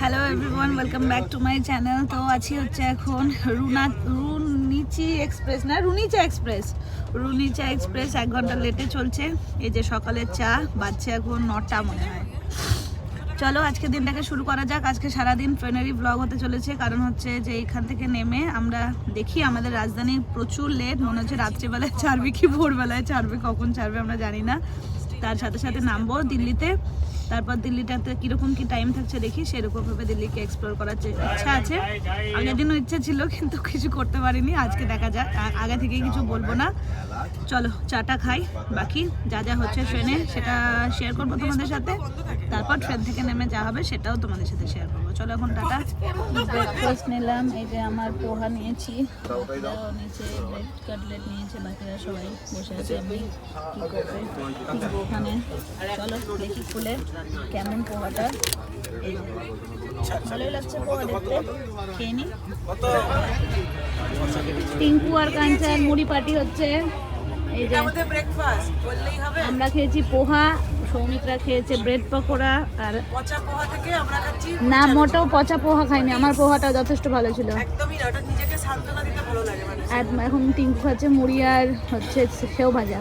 Hello everyone, welcome back to my channel. তো আছি হচ্ছে এখন রুনিচা এক্সপ্রেস 1 ঘন্টা লেটে চলছে। এই যে সকালের চা বাজছে এখন 9টা মনে হয়। চলো আজকে দিনটাকে শুরু করা যাক। আজকে সারাদিন ট্রেনেরই ব্লগ হতে চলেছে, কারণ হচ্ছে যে এখান থেকে নেমে আমরা দেখি আমাদের রাজধানী প্রচুর লেট, মনে হচ্ছে রাত্রিবেলায় ছাড়বে কি ভোরবেলায় ছাড়বে, কখন ছাড়বে আমরা জানি না। তার সাথে সাথে নামবো দিল্লিতে, তারপর দিল্লিটাতে কীরকম কী টাইম থাকছে দেখি, সেরকমভাবে দিল্লিকে এক্সপ্লোর করার ইচ্ছা আছে। আগের দিনও ইচ্ছা ছিল কিন্তু কিছু করতে পারিনি, আজকে দেখা যাক। আগে থেকেই কিছু বলবো না, চলো চাটা খাই, বাকি যা যা হচ্ছে ট্রেনে সেটা শেয়ার করবো তোমাদের সাথে। তারপর ট্রেন থেকে নেমে যা হবে সেটাও তোমাদের সাথে শেয়ার করবো। চলো এখন টাটা। ব্রেকফাস্ট নিলাম, এই যে আমার পোহা নিয়েছি, নিচে ব্রেড কাটলেট নিয়েছে, বাকিরা সবাই বসে আছে। আমি কী করবে কিনবো ওখানে, চলো দেখি খুলে কেমন পোহাটা। ভালোই লাগছে পোহা দেখতে, খেয়ে নি। টিঙ্কু আর কাঞ্চার মুড়ি পার্টি হচ্ছে। এই যে আমরা খেয়েছি পোহা, সৌমিকরা খেয়েছে ব্রেড পকোড়া। আর পচা পোহা থেকে আমরা খাচ্ছি না, মোটেও পচা পোহা খাইনি, আমার পোহাটা যথেষ্ট ভালো ছিল। একদমই না, ওটা নিজেকে সান্ত্বনা দিতে ভালো লাগে মানে। আর এখন টিঙ্কু খাচ্ছে মুড়ি আর হচ্ছে সেও ভাজা।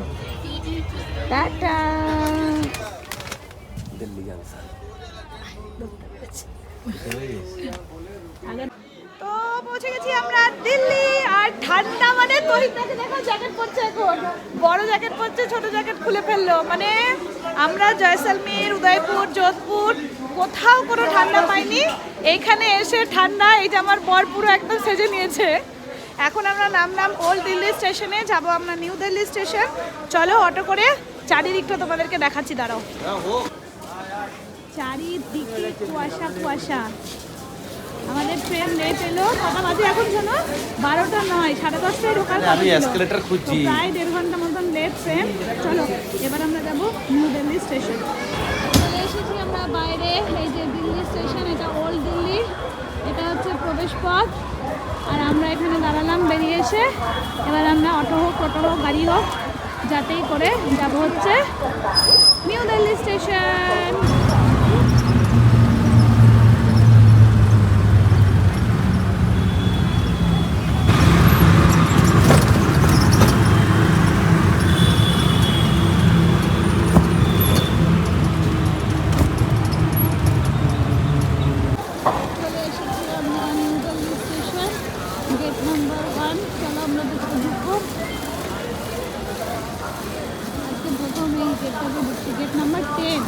টাটা। তো পৌঁছে গেছি আমরা দিল্লি। আর ঠান্ডা মানে তহিদাকে দেখো জ্যাকেট পরছে, এখন বড় জ্যাকেট পরছে, ছোট জ্যাকেট খুলে ফেললো। মানে আমরা জয়সলমীর, উদয়পুর, যোধপুর কোথাও কোনো ঠান্ডা পাইনি, এইখানে এসে ঠান্ডা। এই যে আমার বর পুরো একদম সেজে নিয়েছে। এখন আমরা নামলাম ওল্ড দিল্লি স্টেশনে, যাব আমরা নিউ দিল্লি স্টেশন। চলো অটো করে চারিদিকটা তোমাদেরকে দেখাচ্ছি, দাঁড়াও। চারিদিকে কুয়াশা কুয়াশা। আমাদের ট্রেন লেট এলো, কটা বাজে এখন জানো? 12টা নয়, 10:30টায় ঢোকার কথা ছিল। প্রায় 1.5 ঘন্টা মতন লেট ট্রেন। চলো এবার আমরা যাব নিউ দিল্লি স্টেশন। চলে এসেছি আমরা বাইরে, এই যে দিল্লি স্টেশন, এটা ওল্ড দিল্লি, এটা হচ্ছে প্রবেশ পথ। আর আমরা এখানে দাঁড়ালাম বেরিয়ে এসে। এবার আমরা অটো হোক, টোটো হোক, গাড়ি হোক, যাতেই করে যাব হচ্ছে New Delhi station. Gate number 1, চলো আমরা ঢুকবো। আজকে প্রথম এই গেটটাকে ঢুকছি, গেট নাম্বার 10,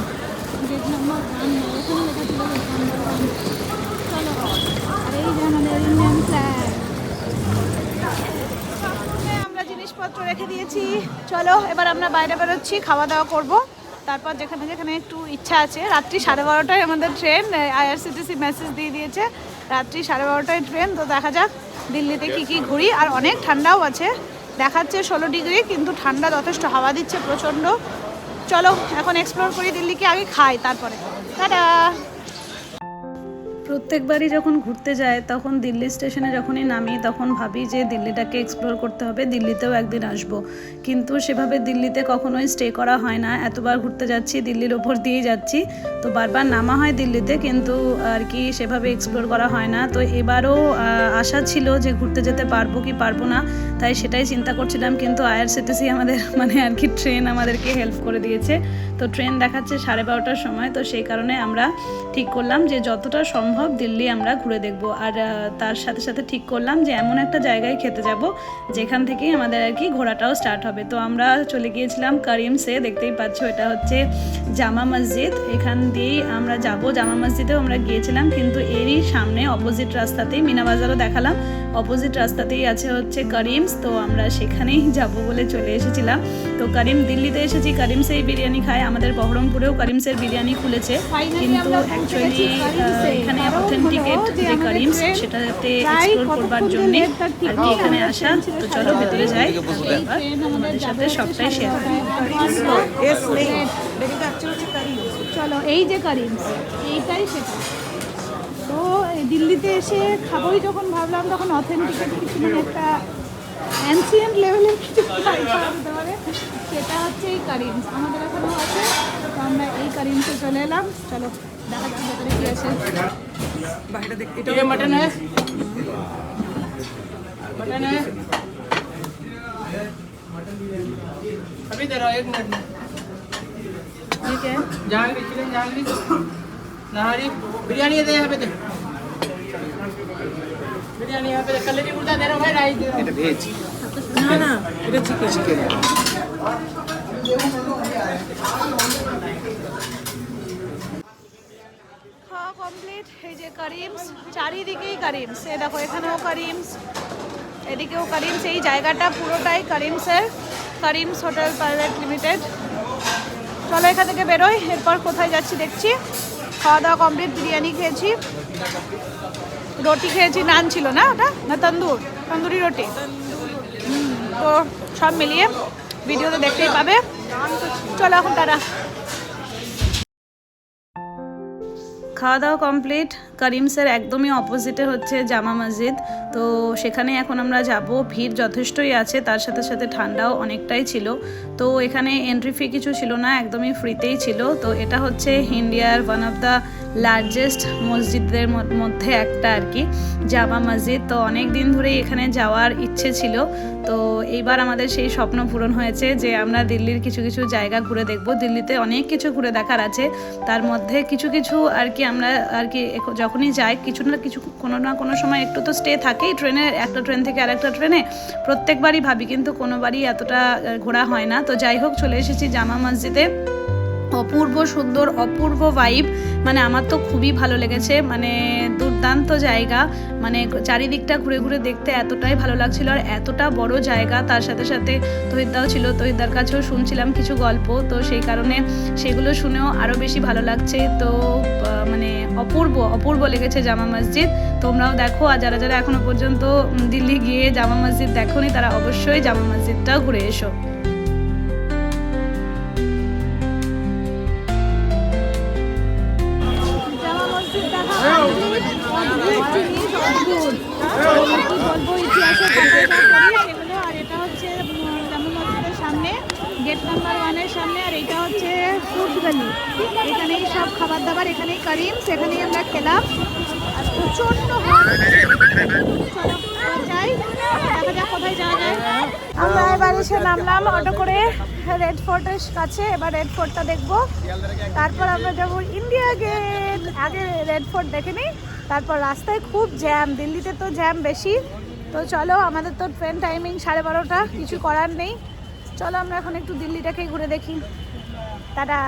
গেট নাম্বার 1 নয়, ওখানে লেখা ছিল গেট নাম্বার 1। চলো, আর এই যে আমাদের ইন্ডিয়ান ফ্ল্যাগ। আমরা জিনিসপত্র রেখে দিয়েছি, চলো এবার আমরা বাইরে বেরোচ্ছি, খাওয়া দাওয়া করবো। তারপর যেখানে যেখানে একটু ইচ্ছা আছে। রাত্রি 12:30টায় আমাদের ট্রেন, IRCTC মেসেজ দিয়ে দিয়েছে রাত্রি 12:30টায় ট্রেন। তো দেখা যাক দিল্লিতে কি কি ঘুরি। আর অনেক ঠান্ডাও আছে, দেখাচ্ছে 16 ডিগ্রি, কিন্তু ঠান্ডা যথেষ্ট, হাওয়া দিচ্ছে প্রচণ্ড। চলো এখন এক্সপ্লোর করি দিল্লিকে, আগে খাই তারপরে। টাটা। প্রত্যেকবারই যখন ঘুরতে যায় তখন দিল্লি স্টেশনে যখনই নামি তখন ভাবি যে দিল্লিটাকে এক্সপ্লোর করতে হবে, দিল্লিতেও একদিন আসব। কিন্তু সেভাবে দিল্লিতে কখনোই স্টে করা হয় না। এতবার ঘুরতে যাচ্ছি, দিল্লির ওপর দিয়েই যাচ্ছি, তো বারবার নামা হয় দিল্লিতে, কিন্তু আর কি সেভাবে এক্সপ্লোর করা হয় না। তো এবারও আশা ছিল যে ঘুরতে যেতে পারবো কি পারবো না, তাই সেটাই চিন্তা করছিলাম। কিন্তু IRCTC আমাদের মানে আর কি ট্রেন আমাদেরকে হেল্প করে দিয়েছে। তো ট্রেন দেখাচ্ছে 12:30টার সময়, তো সেই কারণে আমরা ঠিক করলাম যে যতটা সম্ভব দিল্লি আমরা ঘুরে দেখব। আর তার সাথে সাথে ঠিক করলাম যে এমন একটা জায়গায় খেতে যাব যেখান থেকেই আমাদের আর কি ঘোরাটাও স্টার্ট হবে। তো আমরা চলে গিয়েছিলাম করিমসে, দেখতেই পাচ্ছ এটা হচ্ছে জামা মসজিদ, এখান দিয়েই আমরা যাব। জামা মসজিদেও আমরা গিয়েছিলাম, কিন্তু এরই সামনে অপোজিট রাস্তাতেই, মিনা বাজারও দেখালাম, অপোজিট রাস্তাতেই আছে হচ্ছে করিমস। তো আমরা সেখানেই যাব বলে চলে এসেছিলাম। তো দিল্লিতে এসেছি, করিমসেই বিরিয়ানি খাই। আমাদের বহরমপুরেও করিমসের বিরিয়ানি খুলেছে, কিন্তু অ্যাকচুয়ালি এখানে অথেন্টিকেট যে করিমস সেটাতে এক্সপ্লোর করবার জন্যে আর কি এখানে আসা। তো চলো ভেতরে যাই, আমাদের সাথে সবটাই শেয়ার করি। চলো এই যে করিমস, এইটাই সেটা। তো দিল্লিতে এসে খাবোই যখন ভাবলাম, তখন অথেন্টিকেট কিছু মানে একটা অ্যানসিয়েন্ট লেভেলের কিছু খাওয়া হতে পারে, সেটা হচ্ছে এই করিমস। আমাদের এখানেও আছে, তো আমরা এই করিমসে চলে এলাম। চলো দেখাচ্ছি ভেতরে কি আছে। বাইরে দেখ, ये मटन है मटन है अभी दे रहा हूँ 1 मिनट में ঠিক আছে, जहांगीर चिकन जहांगीर नहारी बिरयानी दे यहाँ पे दे बिरयानी यहाँ पे दे कलेजी कुर्ता दे रहा हूँ भाई राइस दे रहा हूँ না না, এটা চিকেন। খাওয়া কমপ্লিট। এই যে কারিমস, চারিদিকেই কারিমস। এই দেখো এখানেও কারিমস, এদিকেও কারিমস। এই জায়গাটা পুরোটাই কারিমসের, কারিমস হোটেল প্রাইভেট লিমিটেড। চলো এখান থেকে বেরোই, এরপর কোথায় যাচ্ছি দেখছি। খাওয়া দাওয়া কমপ্লিট, বিরিয়ানি খেয়েছি, রুটি খেয়েছি, নান ছিল না ওটা, না তন্দুরি রুটি। তো সব মিলিয়ে ভিডিওতে দেখতেই পাবে। চলো এখন তারা খাওয়া দাওয়া কমপ্লিট। করিমসের একদমই অপোজিটে হচ্ছে জামা মসজিদ। তো সেখানে এখন আমরা যাব। ভিড় যথেষ্টই আছে, তার সাথে সাথে ঠান্ডাও অনেকটাই ছিল। তো এখানে এন্ট্রি ফি কিছু ছিল না, একদমই ফ্রিতেই ছিল। তো এটা হচ্ছে ইন্ডিয়ার ওয়ান অফ দ্য লার্জেস্ট মসজিদদের মধ্যে একটা আর কি, জামা মসজিদ। তো অনেক দিন ধরেই এখানে যাওয়ার ইচ্ছে ছিল। তো এইবার আমাদের সেই স্বপ্ন পূরণ হয়েছে যে আমরা দিল্লির কিছু কিছু জায়গা ঘুরে দেখব। দিল্লিতে অনেক কিছু ঘুরে দেখার আছে, তার মধ্যে কিছু কিছু আর কি আমরা আর কি যখনই যাই কিছু না কিছু কোনো না কোনো সময় একটু তো স্টে থাকেই ট্রেনে, একটা ট্রেন থেকে আরেকটা ট্রেনে। প্রত্যেকবারই ভাবি কিন্তু কোনোবারই এতটা ঘোরা হয় না। তো যাই হোক, চলে এসেছি জামা মসজিদে। অপূর্ব সুন্দর, অপূর্ব ভাইব, মানে আমার তো খুবই ভালো লেগেছে। মানে দুর্দান্ত জায়গা, মানে চারিদিকটা ঘুরে ঘুরে দেখতে এতটাই ভালো লাগছিল। আর এতটা বড় জায়গা, তার সাথে সাথে তহিদাও ছিল, তহিদার কাছেও শুনছিলাম কিছু গল্প। তো সেই কারণে সেগুলো শুনেও আরও বেশি ভালো লাগছে। তো মানে অপূর্ব অপূর্ব লেগেছে জামা মসজিদ। তোমরাও দেখো, আর যারা যারা এখনো পর্যন্ত দিল্লি গিয়ে জামা মসজিদ দেখোনি তারা অবশ্যই জামা মসজিদটাও ঘুরে এসো। সামনে গেট নাম্বার 1-এর সামনে, আর এটা হচ্ছে ফুড ভ্যালি। এখানেই সব খাবার দাবার, এখানেই করিমস, এখানেই আমরা খেলাম। আর প্রচন্ড যাই, দেখা যাক কোথায় যাওয়া যায়। আমরা এবার এসে নামলাম অটো করে রেড ফোর্টের কাছে। এবার রেড ফোর্টটা দেখবো, তারপর আমরা যাবো ইন্ডিয়া গেট। আগে রেড ফোর্ট দেখে নিই, তারপর রাস্তায় খুব জ্যাম, দিল্লিতে তো জ্যাম বেশি। তো চলো, আমাদের তো ট্রেন টাইমিং 12:30, কিছু করার নেই। চলো আমরা এখন একটু দিল্লিটাকেই ঘুরে দেখি। টাটা।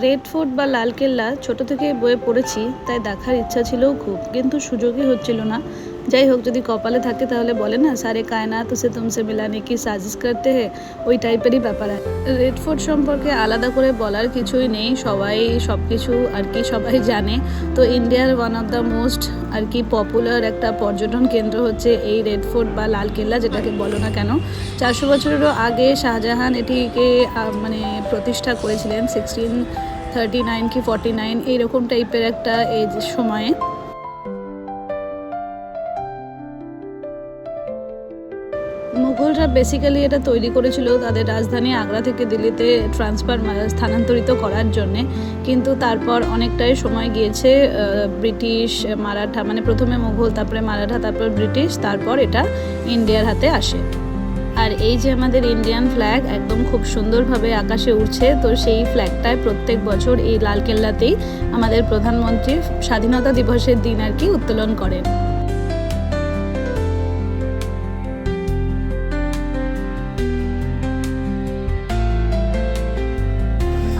রেড ফোর্ট বা লালকেল্লা ছোট থেকে বইয়ে পড়েছি, তাই দেখার ইচ্ছা ছিল খুব, কিন্তু সুযোগই হচ্ছিল না। যাই হোক, যদি কপালে থাকে তাহলে বলে না সারে কায়নাত উসে তুমসে মিলানে কি সাজিশ করতে হে, ওই টাইপেরই ব্যাপার। রেড ফোর্ট সম্পর্কে আলাদা করে বলার কিছুই নেই, সবাই সব কিছু আর কি সবাই জানে। তো ইন্ডিয়ার ওয়ান অফ দ্য মোস্ট আর কি পপুলার একটা পর্যটন কেন্দ্র হচ্ছে এই রেড ফোর্ট বা লালকেল্লা, যেটাকে বলো না কেন। 400 বছরেরও আগে শাহজাহান এটিকে মানে প্রতিষ্ঠা করেছিলেন 1639 কি 49 এইরকম টাইপের একটা এই সময়ে। মুঘলরা বেসিক্যালি এটা তৈরি করেছিল তাদের রাজধানী আগ্রা থেকে দিল্লিতে স্থানান্তরিত করার জন্যে, কিন্তু তারপর অনেকটাই সময় গিয়েছে। ব্রিটিশ, মারাঠা, মানে প্রথমে মুঘল, তারপরে মারাঠা, তারপর ব্রিটিশ, তারপর এটা ইন্ডিয়ার হাতে আসে। আর এই যে আমাদের ইন্ডিয়ান ফ্ল্যাগ একদম খুব সুন্দরভাবে আকাশে উড়ছে, তো সেই ফ্ল্যাগটায় প্রত্যেক বছর এই লালকেল্লাতেই আমাদের প্রধানমন্ত্রী স্বাধীনতা দিবসের দিন আর কি উত্তোলন করেন।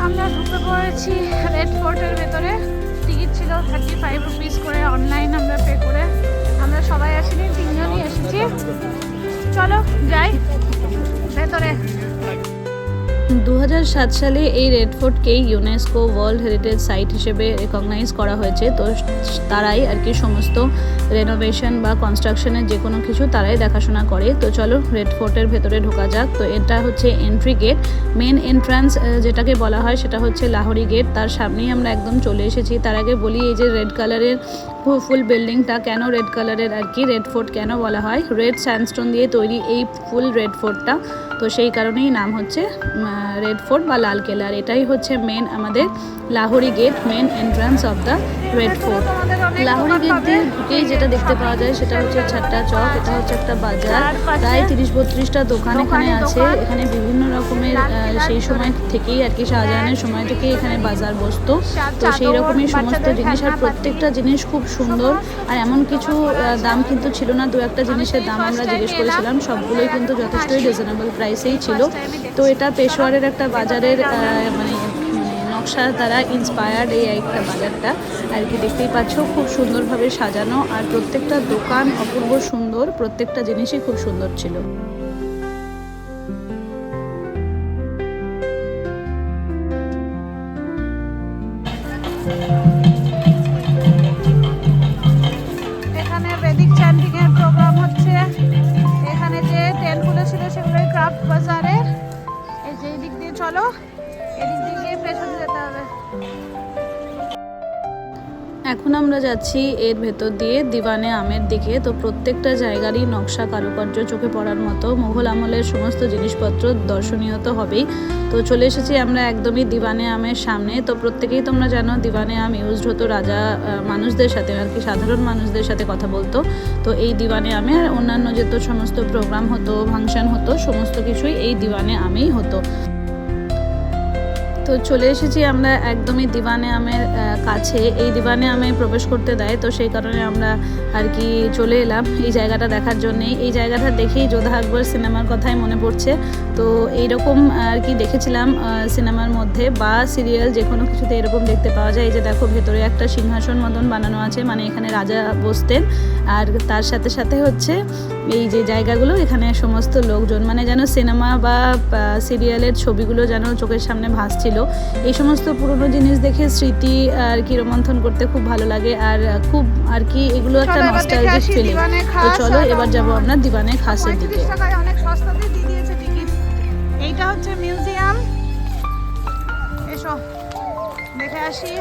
আমরা ঢুকে পড়েছি রেড ফোর্টের ভেতরে। টিকিট ছিল 35 রুপিস করে, অনলাইন আমরা পে করে। আমরা সবাই আসিনি, 3 জনই এসেছি। চলো যাই ভেতরে। 2007 সালে এই রেড ফোর্টকেই ইউনেস্কো ওয়ার্ল্ড হেরিটেজ সাইট হিসেবে রেকগনাইজ করা হয়েছে। তো তারাই আর কি সমস্ত রেনোভেশন বা কনস্ট্রাকশনের যে কোনো কিছু তারাই দেখাশোনা করে। তো চলো রেড ফোর্টের ভেতরে ঢোকা যাক। তো এটা হচ্ছে এন্ট্রি গেট, মেন এন্ট্রান্স যেটাকে বলা হয় সেটা হচ্ছে লাহোরি গেট। তার সামনেই আমরা একদম চলে এসেছি। তার আগে বলি, এই যে রেড কালারের ফুল বিল্ডিংটা কেন রেড কালারের আর কি, রেড ফোর্ট কেন বলা হয়, রেড স্যান্ডস্টোন দিয়ে তৈরি এই ফুল রেড ফোর্টটা, তো সেই কারণেই নাম হচ্ছে রেড ফোর্ট বা লাল কেল্লা। আর এটাই হচ্ছে মেন আমাদের Lahori gate, main entrance of the Red Fort. Lahori gate দিয়ে ঢুকেই যেটা দেখতে পাওয়া যায় সেটা হচ্ছে ছাট্টা চক। এটা হচ্ছে একটা বাজার, প্রায় 30-32টা দোকান এখানে আছে। এখানে বিভিন্ন রকমের সেই সময় থেকেই আর কি, শাহজাহানের সময় থেকেই এখানে বাজার বসতো, তো সেই রকমই সমস্ত জিনিস। আর প্রত্যেকটা জিনিস খুব সুন্দর, আর এমন কিছু দাম কিন্তু ছিল না। দু একটা জিনিসের দাম আমরা জিজ্ঞেস করেছিলাম, সবগুলোই কিন্তু যথেষ্টই রিজনেবল প্রাইসেই ছিল। তো এটা পেশোয়ারের একটা বাজারের মানে নকশা দ্বারা ইন্সপায়ার্ড এই একটা বাজারটা আর কি। দেখতেই পাচ্ছ খুব সুন্দরভাবে সাজানো, আর প্রত্যেকটা দোকান অপূর্ব সুন্দর, প্রত্যেকটা জিনিসই খুব সুন্দর ছিল। এখানে বেদিক চ্যান্টিং এর প্রোগ্রাম হচ্ছে। এখানে যে টেন্টগুলো ছিল সেগুলো ক্রাফট বাজারের। এই যে দিক দিয়ে চলো, এদিক দিয়ে গিয়ে পেছনে যেতে হবে। এখন আমরা যাচ্ছি এর ভেতর দিয়ে দিওয়ানে আমের দিকে। তো প্রত্যেকটা জায়গারই নকশা কারুকার্য চোখে পড়ার মতো, মুঘল আমলের সমস্ত জিনিসপত্র দর্শনীয় তো হবেই। তো চলে এসেছি আমরা একদমই দিওয়ানে আমের সামনে। তো প্রত্যেকেই তোমরা জানো দিওয়ানে আম ইউজড হতো রাজা মানুষদের সাথে আর কি, সাধারণ মানুষদের সাথে কথা বলতো। তো এই দিওয়ানে আমে আর অন্যান্য যত সমস্ত প্রোগ্রাম হতো, ফাংশন হতো, সমস্ত কিছুই এই দিওয়ানে আমেই হতো। তো চলে এসেছি আমরা একদমই দিওয়ানে আমের কাছে। এই দিওয়ানে আমে প্রবেশ করতে দেয়, তো সেই কারণে আমরা আর কি চলে এলাম এই জায়গাটা দেখার জন্যেই। এই জায়গাটা দেখেই যোধা আকবর সিনেমার কথাই মনে পড়ছে। তো এইরকম আর কি দেখেছিলাম সিনেমার মধ্যে বা সিরিয়াল, যে কোনো কিছুতে এরকম দেখতে পাওয়া যায়। এই যে দেখো ভেতরে একটা সিংহাসন মতন বানানো আছে, মানে এখানে রাজা বসতেন। আর তার সাথে সাথে হচ্ছে এই যে জায়গাগুলো, এখানে সমস্ত লোকজন, মানে যেন সিনেমা বা সিরিয়ালের ছবিগুলো যেন চোখের সামনে ভাসছিল। এই সমস্ত পুরনো জিনিস দেখে স্মৃতি আর কি রোমন্থন করতে খুব ভালো লাগে, আর খুব আর কি এগুলো একটা নস্টালজিক ফিলিং। তো চলো এবার যাবো আমরা দিওয়ানে খাসের দিকে। 35 টাকায় অনেক সস্তাতে দিয়ে দিয়েছে টিকিট। এইটা হচ্ছে মিউজিয়াম, এসো দেখে আসি।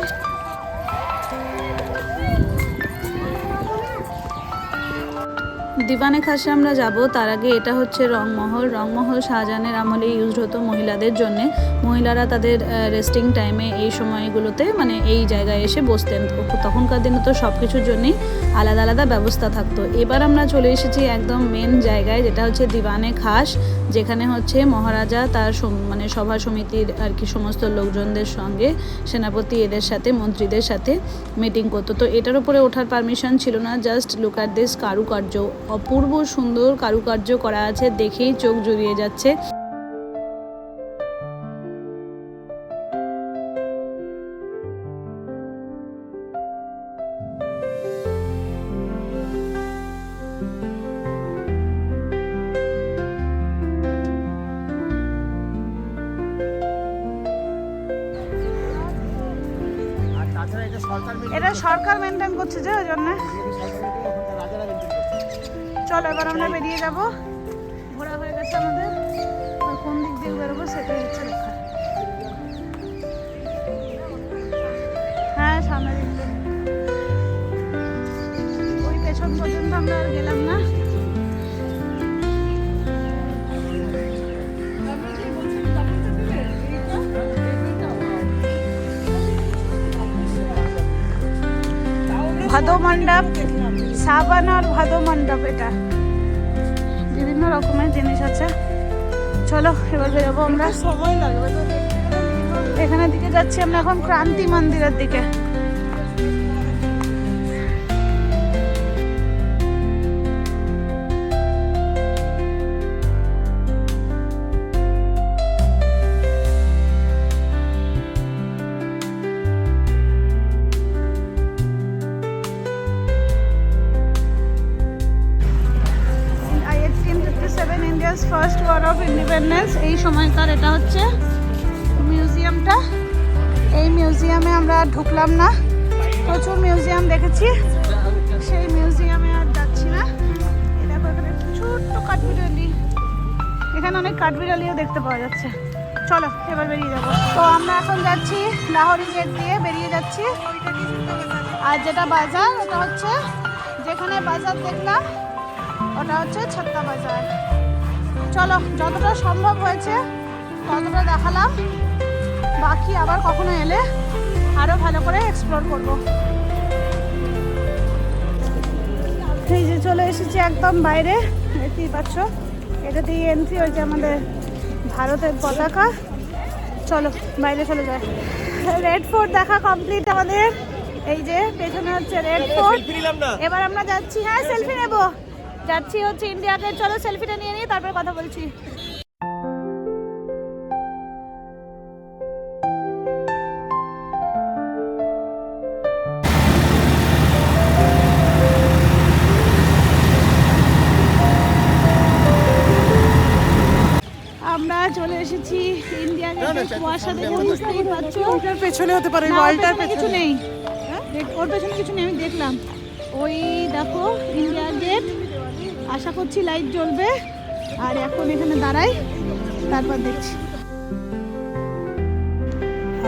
দিওয়ানে খাসে আমরা যাব, তার আগে এটা হচ্ছে রংমহল। রংমহল শাহজাহানের আমলে ইউজ হতো মহিলাদের জন্য। মহিলারা তাদের রেস্টিং টাইমে এই সময়গুলোতে মানে এই জায়গায় এসে বসতেন। তখনকার দিনে তো সব কিছুর জন্যই আলাদা আলাদা ব্যবস্থা থাকতো। এবার আমরা চলে এসেছি একদম মেন জায়গায়, যেটা হচ্ছে দিওয়ানে খাস, যেখানে হচ্ছে মহারাজা তার মানে সভা সমিতির আর কি সমস্ত লোকজনদের সঙ্গে, সেনাপতি এদের সাথে, মন্ত্রীদের সাথে মিটিং করতো। তো এটার উপরে ওঠার পারমিশন ছিল না। জাস্ট লুক অ্যাট দিস কারুকার্য, অপূর্ব সুন্দর কারুকার্য করা আছে, দেখেই চোখ জুড়িয়ে যাচ্ছে। এটা সরকার মেনটেন করছে যে, ওই জন্য। চলো এবার আমরা বেরিয়ে যাব। ঘোরা হয়ে গেছে আমাদের, আর কোন দিক দিয়ে বেরোবো সেটাই হচ্ছে লেখা। হ্যাঁ সামনে দিক দিয়ে, ওই পেছন পর্যন্ত আমরা আর গেলাম না। ভাদো মণ্ডপ, সাবান আর ভাদো মণ্ডপ, এটা বিভিন্ন রকমের জিনিস আছে। চলো এবার বেরোবো আমরা। সময় লাগবে তো, এখানে দিকে যাচ্ছি আমরা এখন ক্রান্তি মন্দিরের দিকে। ফার্স্ট ওয়ার অফ ইন্ডিপেন্ডেন্স, এই সময়কার এটা হচ্ছে মিউজিয়ামটা। এই মিউজিয়ামে আমরা ঢুকলাম না, প্রচুর মিউজিয়াম দেখেছি, সেই মিউজিয়ামে আর যাচ্ছি না। এই দেখো এখানে ছোট্ট কাঠবিড়ালি, এখানে অনেক কাঠবিড়ালিও দেখতে পাওয়া যাচ্ছে। চলো এবার বেরিয়ে যাবো। তো আমরা এখন যাচ্ছি লাহোরি গেট দিয়ে বেরিয়ে যাচ্ছি। আর আর যেটা বাজার ওটা হচ্ছে, যেখানে বাজার দেখলাম ওটা হচ্ছে ছাত্তা বাজার। চলো, যতটা সম্ভব হয়েছে ততটা দেখালাম, বাকি আবার কখনো এলে আরও ভালো করে এক্সপ্লোর করব। এই যে চলে এসেছি একদম বাইরে, দেখতেই পাচ্ছ, এটা দিয়ে এন্ট্রি, ওই যে আমাদের ভারতের পতাকা। চলো বাইরে চলে যায়। রেড ফোর্ট দেখা কমপ্লিট আমাদের। এই যে পেছনে হচ্ছে রেড ফোর্ট। এবার আমরা যাচ্ছি, হ্যাঁ সেলফি নেব, যাচ্ছি হচ্ছে ইন্ডিয়া গেট। চলো সেলফিটা নিয়ে নিই, তারপর কথা বলছি। আমরা চলে এসেছি ইন্ডিয়া গেটের কুয়াশা দেখে বুঝতেই পারছো। ওটার পেছনে হতে পারে, না, ওর ওয়ালটার পেছনে কিছু নেই, ওর পেছনে কিছু নেই, আমি দেখলাম। ওই দেখো ইন্ডিয়া গেট, আশা করছি লাইট জ্বলবে। আর এখন এখানে দাঁড়াই, তারপর দেখছি।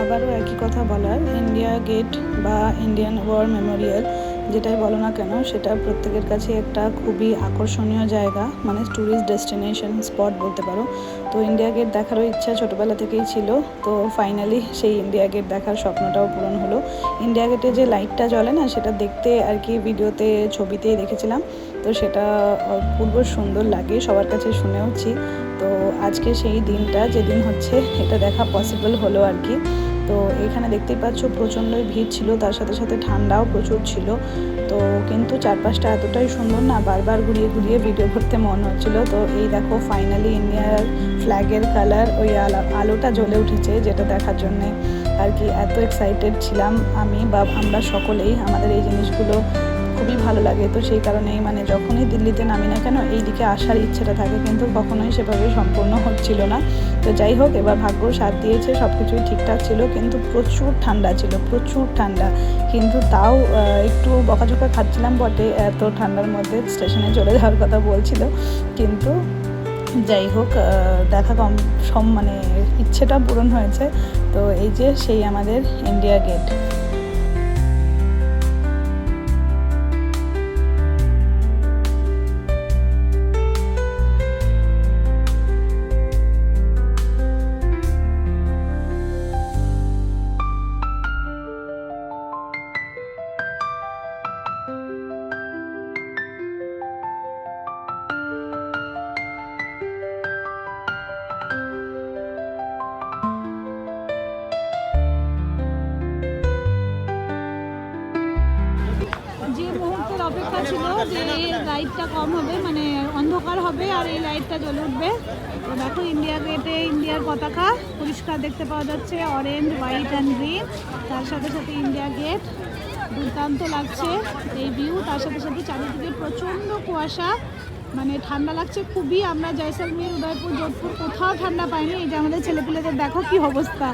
আবারও একই কথা বলার, ইন্ডিয়া গেট বা ইন্ডিয়ান ওয়ার মেমোরিয়াল যেটাই বলো না কেন, সেটা প্রত্যেকের কাছে একটা খুবই আকর্ষণীয় জায়গা, মানে ট্যুরিস্ট ডেস্টিনেশন স্পট বলতে পারো। তো ইন্ডিয়া গেট দেখারও ইচ্ছা ছোটোবেলা থেকেই ছিল, তো ফাইনালি সেই ইন্ডিয়া গেট দেখার স্বপ্নটাও পূরণ হলো। ইন্ডিয়া গেটে যে লাইটটা জ্বলে না, সেটা দেখতে আর কি ভিডিওতে ছবিতেই দেখেছিলাম, তো সেটা অপূর্ব সুন্দর লাগে, সবার কাছে শুনেওছি। তো আজকে সেই দিনটা, যেদিন হচ্ছে এটা দেখা পসিবল হলো আর কি। তো এখানে দেখতেই পাচ্ছ প্রচণ্ডই ভিড় ছিল, তার সাথে সাথে ঠান্ডাও প্রচুর ছিল। তো কিন্তু চারপাশটা এতটাই সুন্দর না, বারবার ঘুরিয়ে ঘুরিয়ে ভিডিও করতে মন হচ্ছিল। তো এই দেখো ফাইনালি ইন্ডিয়ার ফ্ল্যাগের কালার, ওই আলোটা জ্বলে উঠেছে, যেটা দেখার জন্যে আর কি এত এক্সাইটেড ছিলাম আমি বা আমরা সকলেই। আমাদের এই জিনিসগুলো খুবই ভালো লাগে, তো সেই কারণেই মানে যখনই দিল্লিতে নামি না কেন এই দিকে আসার ইচ্ছেটা থাকে, কিন্তু কখনোই সেভাবে সম্পূর্ণ হচ্ছিল না। তো যাই হোক, এবার ভাগ্য সাথ দিয়েছে, সব কিছুই ঠিকঠাক ছিল, কিন্তু প্রচুর ঠান্ডা ছিল, প্রচুর ঠান্ডা। কিন্তু তাও একটু বকাঝকা খাচ্ছিলাম বটে, এত ঠান্ডার মধ্যে স্টেশনে চলে যাওয়ার কথা বলছিল, কিন্তু যাই হোক দেখা মানে ইচ্ছেটা পূরণ হয়েছে। তো এই যে সেই আমাদের ইন্ডিয়া গেট। যে মুহূর্তের অপেক্ষা ছিল যে এই লাইটটা কম হবে, মানে অন্ধকার হবে আর এই লাইটটা জ্বলে উঠবে। তো দেখো ইন্ডিয়া গেটে ইন্ডিয়ার পতাকা পরিষ্কার দেখতে পাওয়া যাচ্ছে, অরেঞ্জ, হোয়াইট অ্যান্ড গ্রিন। তার সাথে সাথে ইন্ডিয়া গেট, দুর্দান্ত লাগছে এই ভিউ। তার সাথে সাথে চারিদিকে প্রচণ্ড কুয়াশা, মানে ঠান্ডা লাগছে খুবই। আমরা জয়সলমের, উদয়পুর, যোধপুর কোথাও ঠান্ডা পাইনি। এই যে আমাদের ছেলেপিলেদের দেখো কি অবস্থা,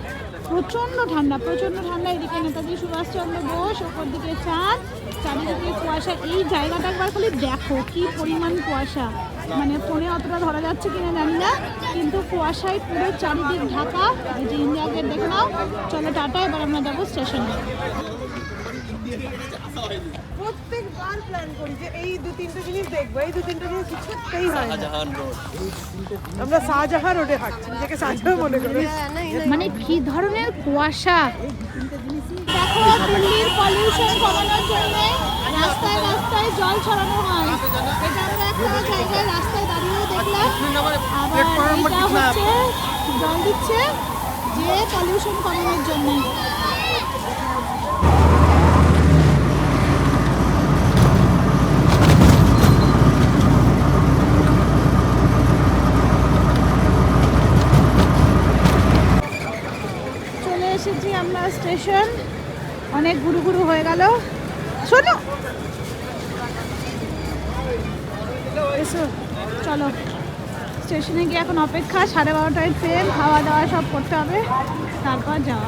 প্রচণ্ড ঠান্ডা, প্রচণ্ড ঠান্ডা। এদিকে নেতাজি সুভাষচন্দ্র বোস, ওপর দিকে চাঁদ, চারিদিকে কুয়াশা। এই জায়গাটা একবার খালি দেখো কি পরিমাণ কুয়াশা, মানে ফোনে অতটা ধরা যাচ্ছে কিনা জানি না, কিন্তু কুয়াশায় পুরো চারিদিক ঢাকা। এই যে ইন্ডিয়া গেট দেখে নাও। চলো টাটা, এবার আমরা যাবো স্টেশনে। প্রত্যেকবার প্ল্যান করি যে এই দু তিনটে জিনিস দেখবো, এই দু তিনটে জিনিস কিছুতেই হয় না। আমরা শাহজাহান রোডে হাঁটছি, নিজেকে শাহজাহান মনে করি। মানে কি ধরনের কুয়াশা দেখো। দিল্লির পলিউশন কমানোর জন্য রাস্তায় রাস্তায় জল ছড়ানো হয়। এটা আমরা একটা জায়গায় রাস্তায় দাঁড়িয়েও দেখলাম। আবার এটা হচ্ছে জল দিচ্ছে যে পলিউশন কমানোর জন্য। এসেছি আমরা স্টেশন, অনেক ঘুরু ঘুরু হয়ে গেল। শোনো, এসো চলো স্টেশনে গিয়ে এখন অপেক্ষা, 12:30টায় ট্রেন, খাওয়া দাওয়া সব করতে হবে, তারপর যাওয়া।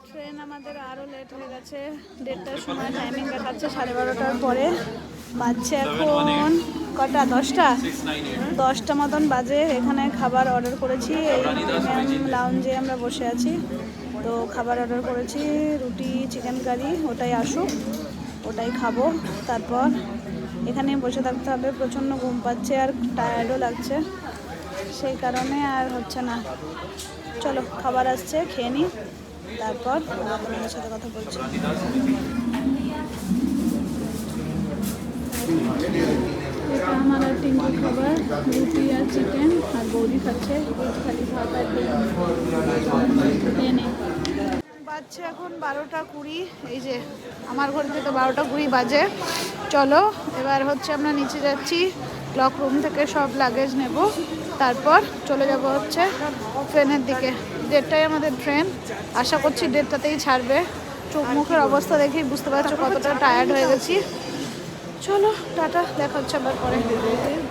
ট্রেন আমাদের আরও লেট হয়ে গেছে, 1:30টার সময় টাইমিং দেখাচ্ছে, 12:30টার পরে বাজছে এখন কটা, 10টা মতন বাজে। এখানে খাবার অর্ডার করেছি, এই প্রিমিয়াম লাউঞ্জে আমরা বসে আছি। তো তো খাবার অর্ডার করেছি, রুটি চিকেন কারি, ওটাই আসুক, ওটাই খাবো। তারপর এখানে বসে থাকতে হবে, প্রচণ্ড ঘুম পাচ্ছে আর টায়ার্ডও লাগছে, সেই কারণে আর হচ্ছে না। চলো খাবার আসছে, খেয়ে নিই, তারপর আপনাদের সাথে কথা বলছি। এটা আমার আর টিঙ্কুর খাবার, রুটি আর চিকেন, আর বৌদি খাচ্ছে খালি ভাত আর খেয়ে নিই। বাজছে এখন 12:20, এই যে আমার ঘড়িতে তো 12:20 বাজে। চলো এবার হচ্ছে আমরা নিচে যাচ্ছি, ক্লক রুম থেকে সব লাগেজ নেব, তারপর চলে যাব হচ্ছে ট্রেনের দিকে। 1:30টায় আমাদের ট্রেন, আশা করছি 1:30টাতেই ছাড়বে। চোখ মুখের অবস্থা দেখেই বুঝতে পারছো কতটা টায়ার্ড হয়ে গেছি। চলো টাটা, দেখা হচ্ছে আবার পরে।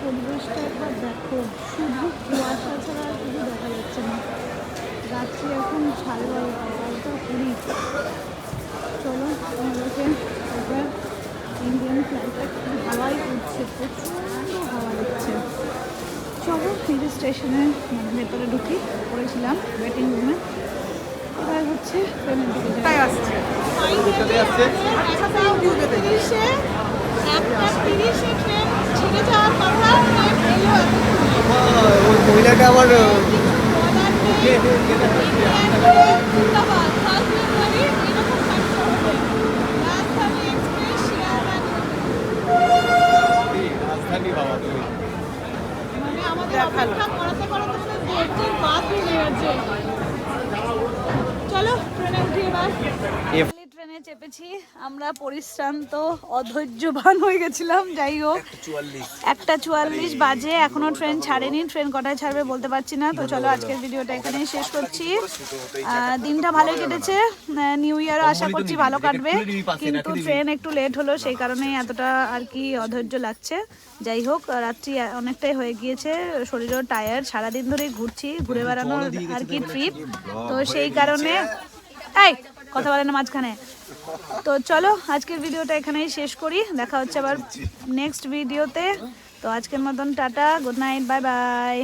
পরিবেশটা একবার দেখো, শুধু কুয়াশা ছাড়া আর কিছু দেখা যাচ্ছে না। যাচ্ছি এখন 12:30, চলো আমাদেরকে একবার ইন্ডিয়ান ফ্লাইটটা হাওয়াই উঠছে, প্রচণ্ড হাওয়া দিচ্ছে। চলো নিজের স্টেশনে মানে ভেতরে ঢুকি, পড়েছিলাম ওয়েটিং রুমে, এবার হচ্ছে ট্রেনের দিকে যাই। আসছে 1:30-এ ট্রেন ছেড়ে যাওয়ার কথা, ট্রেন এলো ওই মহিলাটা আবার রাজধানী বাবা তুমি মানে আমাদের অপেক্ষা করাতে করাতে দেড়টার বাদ হয়ে গেছে। চলো ট্রেনে উঠি এবার। ট্রেনে চেপেছি আমরা, পরিশ্রান্ত অধৈর্যবান হয়ে গেছিলাম। যাই হোক 1:44 বাজে, এখনো ট্রেন ছাড়েনি, ট্রেন কটায় ছাড়বে বলতে পারছি না। তো চলো আজকের ভিডিওটা এখানেই শেষ করছি। দিনটা ভালোই কেটেছে, নিউ ইয়ারও আশা করছি ভালো কাটবে, কিন্তু ট্রেন একটু লেট হলো, সেই কারণেই এতটা আর কি অধৈর্য লাগছে। যাই হোক রাত্রি অনেকটাই হয়ে গিয়েছে, শরীরও টায়ার্ড, সারাদিন ধরেই ঘুরছি, ঘুরে বেড়ানোর আর কি ট্রিপ, তো সেই কারণে এই কথা বলে না মাঝখানে। তো চলো আজকের ভিডিওটা এখানেই শেষ করি, দেখা হচ্ছে আবার নেক্সট ভিডিওতে। তো আজকের মতন tata, good night, bye bye.